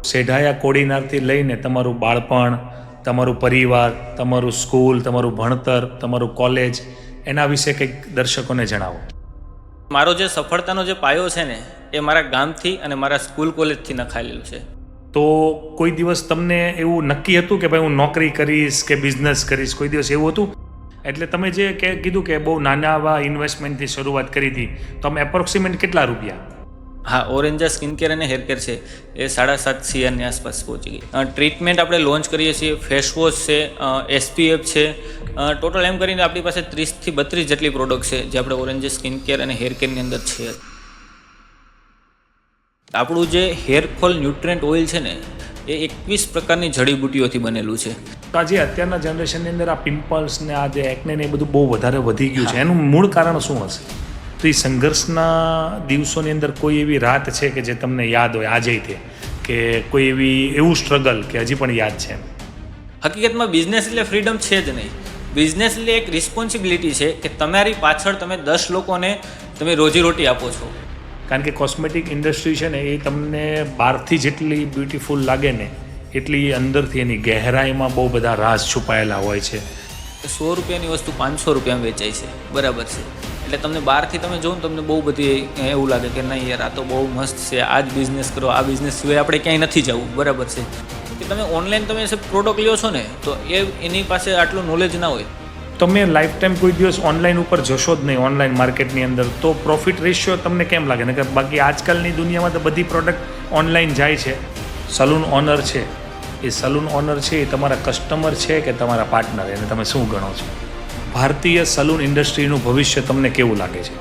સેઢાયા કોડીનારથી લઈને તમારું બાળપણ, તમારું પરિવાર, તમારું સ્કૂલ, તમારું ભણતર, તમારું કોલેજ, એના વિશે કંઈક દર્શકોને જણાવો. મારો જે સફળતાનો જે પાયો છે ને એ મારા ગામથી અને મારા સ્કૂલ કોલેજથી નખાયેલું છે. તો કોઈ દિવસ તમને એવું નક્કી હતું કે ભાઈ હું નોકરી કરીશ કે બિઝનેસ કરીશ, કોઈ દિવસ એવું હતું? એટલે તમે જે કીધું કે બહુ નાના આવા ઇન્વેસ્ટમેન્ટથી શરૂઆત કરી હતી, તો અમે એપ્રોક્સિમેટ કેટલા રૂપિયા? હા, ઓરેન્જા સ્કિન કેર અને હેર કેર છે એ 7.5 CRની આસપાસ પહોંચી ગઈ. ટ્રીટમેન્ટ આપણે લોન્ચ કરીએ છીએ, ફેસ વોશ છે, SPF છે, ટોટલ એમ કરીને આપણી પાસે 30 થી 32 જેટલી પ્રોડક્ટ છે જે આપણે ઓરેન્જા સ્કિન કેર અને હેર કેરની અંદર છે. આપણું જે હેર ફોલ ન્યુટ્રન્ટ ઓઇલ છે ને એ 21 પ્રકારની જડીબુટ્ટીઓથી બનેલું છે. તો આજે અત્યારના જનરેશનની અંદર આ પિમ્પલ્સ ને આ જે એકને ને એ બધું બહુ વધારે વધી ગયું છે, એનું મૂળ કારણ શું હશે? તો એ સંઘર્ષના દિવસોની અંદર કોઈ એવી રાત છે કે જે તમને યાદ હોય આજે તે, કે કોઈ એવું સ્ટ્રગલ કે હજી પણ યાદ છે? હકીકતમાં બિઝનેસ એટલે ફ્રીડમ છે જ નહીં. બિઝનેસ એટલે એક રિસ્પોન્સિબિલિટી છે કે તમારી પાછળ તમે 10 લોકોને તમે રોજીરોટી આપો છો. કારણ કે કોસ્મેટિક ઇન્ડસ્ટ્રી છે ને એ તમને બહારથી જેટલી બ્યુટીફુલ લાગે ને એટલી અંદરથી એની ગહેરાઈમાં બહુ બધા રાઝ છુપાયેલા હોય છે. 100 રૂપિયાની વસ્તુ 500 રૂપિયામાં વેચાય છે, બરાબર છે. એટલે તમને બહારથી તમે જોવો ને તમને બહુ બધી એવું લાગે કે નહીં યાર આ તો બહુ મસ્ત છે, આ જ બિઝનેસ કરો, આ બિઝનેસ સિવાય આપણે ક્યાંય નથી જવું, બરાબર છે. કે તમે ઓનલાઈન તમે પ્રોડક્ટ લ્યો છો ને તો એની પાસે આટલું નોલેજ ના હોય. તમે લાઈફ ટાઈમ કોઈ દિવસ ઓનલાઈન ઉપર જશો જ નહીં, ઓનલાઈન માર્કેટની અંદર, તો પ્રોફિટ રેશિયો તમને કેમ લાગે ને? કે બાકી આજકાલની દુનિયામાં તો બધી પ્રોડક્ટ ઓનલાઈન જાય છે. સલૂન ઓનર છે, એ સલૂન ઓનર છે એ તમારા કસ્ટમર છે કે તમારા પાર્ટનર, એને તમે શું ગણો છો? ભારતીય સલૂન ઇન્ડસ્ટ્રીનું ભવિષ્ય તમને કેવું લાગે છે?